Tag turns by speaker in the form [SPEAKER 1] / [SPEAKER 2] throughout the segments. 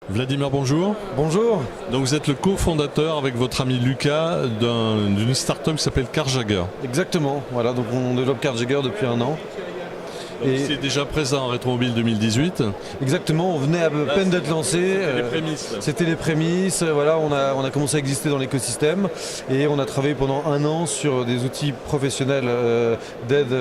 [SPEAKER 1] Vladimir, bonjour.
[SPEAKER 2] Bonjour.
[SPEAKER 1] Donc vous êtes le cofondateur avec votre ami Lucas d'une start-up qui s'appelle CarJagger.
[SPEAKER 2] Exactement, voilà, donc on développe CarJagger depuis 1 an.
[SPEAKER 1] Et c'est déjà présent en Rétromobile 2018.
[SPEAKER 2] Exactement, on venait à peine d'être lancé.
[SPEAKER 1] C'était les prémices.
[SPEAKER 2] C'était les prémices, voilà, on a commencé à exister dans l'écosystème et on a travaillé pendant 1 an sur des outils professionnels d'aide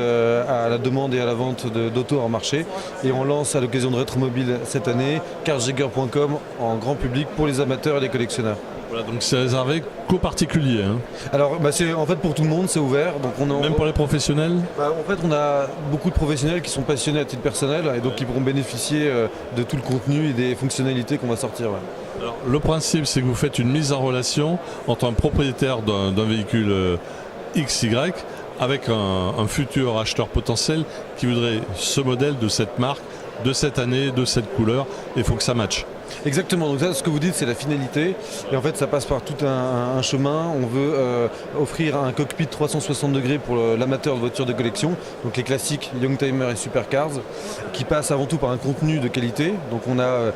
[SPEAKER 2] à la demande et à la vente d'auto en marché. Et on lance à l'occasion de Rétromobile cette année carjagger.com en grand public pour les amateurs et les collectionneurs.
[SPEAKER 1] Voilà, donc c'est réservé qu'aux particuliers. Hein.
[SPEAKER 2] Alors c'est en fait pour tout le monde, c'est ouvert. Donc
[SPEAKER 1] même pour les professionnels
[SPEAKER 2] en fait on a beaucoup de professionnels qui sont passionnés à titre personnel et donc qui pourront bénéficier de tout le contenu et des fonctionnalités qu'on va sortir. Ouais.
[SPEAKER 1] Alors, le principe c'est que vous faites une mise en relation entre un propriétaire d'un véhicule XY avec un futur acheteur potentiel qui voudrait ce modèle de cette marque, de cette année, de cette couleur, et il faut que ça matche.
[SPEAKER 2] Exactement, donc ça, ce que vous dites, c'est la finalité. Et en fait, ça passe par tout un chemin. On veut offrir un cockpit 360 degrés pour l'amateur de voitures de collection, donc les classiques Youngtimer et Supercars, qui passent avant tout par un contenu de qualité. Donc on va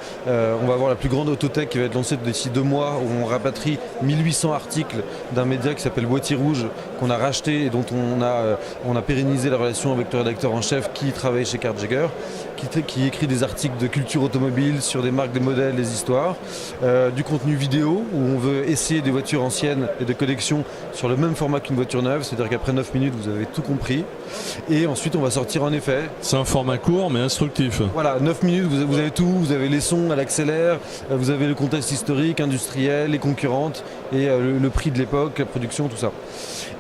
[SPEAKER 2] avoir la plus grande autotech qui va être lancée d'ici 2 mois, où on rapatrie 1800 articles d'un média qui s'appelle Boîtier Rouge, qu'on a racheté et dont on a pérennisé la relation avec le rédacteur en chef qui travaille chez CarJagger, qui écrit des articles de culture automobile sur des marques, des modèles, des histoires, du contenu vidéo où on veut essayer des voitures anciennes et de collection sur le même format qu'une voiture neuve, c'est-à-dire qu'après 9 minutes vous avez tout compris. Et ensuite on va sortir en effet.
[SPEAKER 1] C'est un format court mais instructif.
[SPEAKER 2] Voilà, 9 minutes vous avez tout, vous avez les sons à l'accélère, vous avez le contexte historique, industriel, les concurrentes et le prix de l'époque, la production, tout ça.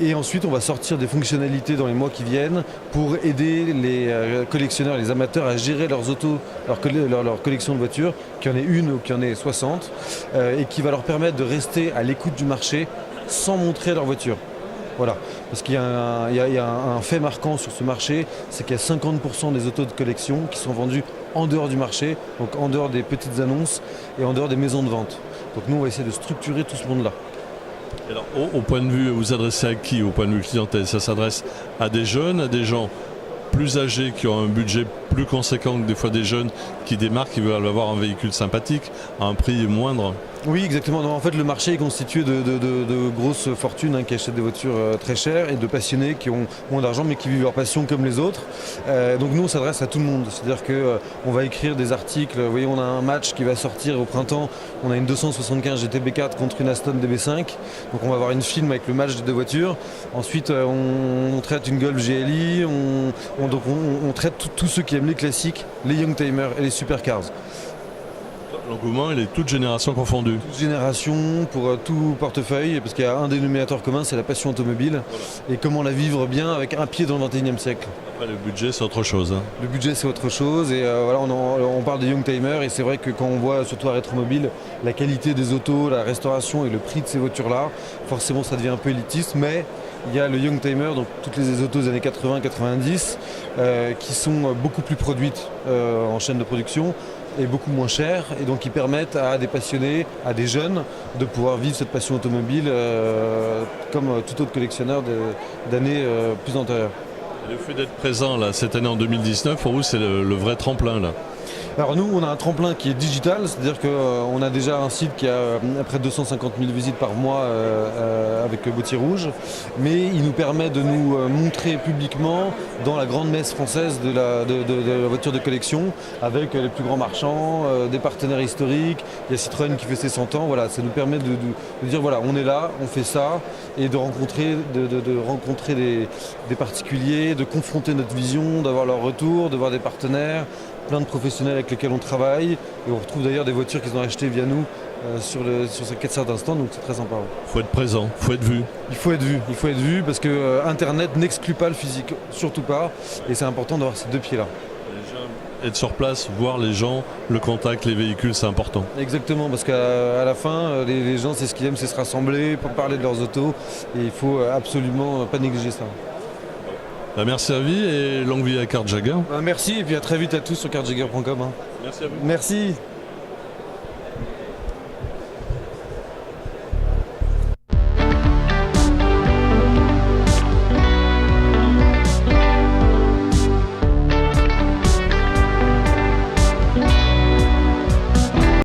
[SPEAKER 2] Et ensuite on va sortir des fonctionnalités dans les mois qui viennent pour aider les collectionneurs, les amateurs à gérer leurs autos, leur collection de voitures, qu'il y en ait une ou qu'il y en ait 60, et qui va leur permettre de rester à l'écoute du marché sans montrer leur voiture. Voilà, parce qu'il y a un fait marquant sur ce marché, c'est qu'il y a 50% des autos de collection qui sont vendus en dehors du marché, donc en dehors des petites annonces et en dehors des maisons de vente. Donc nous on va essayer de structurer tout ce monde-là.
[SPEAKER 1] Alors, au point de vue, vous adressez à qui au point de vue clientèle? Ça s'adresse à des jeunes, à des gens plus âgés qui ont un budget plus conséquent que des fois des jeunes qui démarrent, qui veulent avoir un véhicule sympathique à un prix moindre?
[SPEAKER 2] Oui, exactement. Non, en fait, le marché est constitué de grosses fortunes qui achètent des voitures très chères et de passionnés qui ont moins d'argent mais qui vivent leur passion comme les autres. Donc nous, on s'adresse à tout le monde. C'est-à-dire qu'on va écrire des articles. Vous voyez, on a un match qui va sortir au printemps. On a une 275 GTB4 contre une Aston DB5. Donc on va avoir une film avec le match des 2 voitures. Ensuite, on traite une Golf GLI. On traite tous ceux qui aiment les classiques, les Youngtimer et les Supercars.
[SPEAKER 1] L'engouement, il est toute génération confondue.
[SPEAKER 2] Toute génération, pour tout portefeuille, parce qu'il y a un dénominateur commun, c'est la passion automobile. Voilà. Et comment la vivre bien avec un pied dans le 21e siècle.
[SPEAKER 1] Après, le budget, c'est autre chose. Hein.
[SPEAKER 2] Le budget, c'est autre chose. Et voilà, on parle des Youngtimer, et c'est vrai que quand on voit, surtout à Rétromobile, la qualité des autos, la restauration et le prix de ces voitures-là, forcément, ça devient un peu élitiste, mais il y a le Youngtimer, donc toutes les autos des années 80-90, qui sont beaucoup plus produites en chaîne de production, et beaucoup moins cher, et donc qui permettent à des passionnés, à des jeunes, de pouvoir vivre cette passion automobile comme tout autre collectionneur d'années plus antérieures.
[SPEAKER 1] Le fait d'être présent là, cette année en 2019, pour vous c'est le vrai tremplin là?
[SPEAKER 2] Alors nous, on a un tremplin qui est digital, c'est-à-dire qu'on a déjà un site qui a près de 250 000 visites par mois avec Boîtier Rouge, mais il nous permet de nous montrer publiquement dans la grande messe française de la voiture de collection, avec les plus grands marchands, des partenaires historiques, il y a Citroën qui fait ses 100 ans, voilà, ça nous permet de dire voilà, on est là, on fait ça, et de rencontrer des particuliers, de confronter notre vision, d'avoir leur retour, de voir des partenaires, plein de professionnels avec lesquels on travaille, et on retrouve d'ailleurs des voitures qu'ils ont achetées via nous sur certains stands, donc c'est très sympa.
[SPEAKER 1] Il faut être présent, il faut être vu.
[SPEAKER 2] Il faut être vu parce que Internet n'exclut pas le physique, surtout pas, et c'est important d'avoir ces 2 pieds-là.
[SPEAKER 1] Être sur place, voir les gens, le contact, les véhicules, c'est important.
[SPEAKER 2] Exactement, parce qu'à la fin, les gens, c'est ce qu'ils aiment, c'est se rassembler, pour parler de leurs autos, et il faut absolument pas négliger ça.
[SPEAKER 1] Merci à vie et longue vie à CarJagger.
[SPEAKER 2] Merci et puis à très vite à tous sur carjagger.com.
[SPEAKER 1] Merci à vous.
[SPEAKER 2] Merci.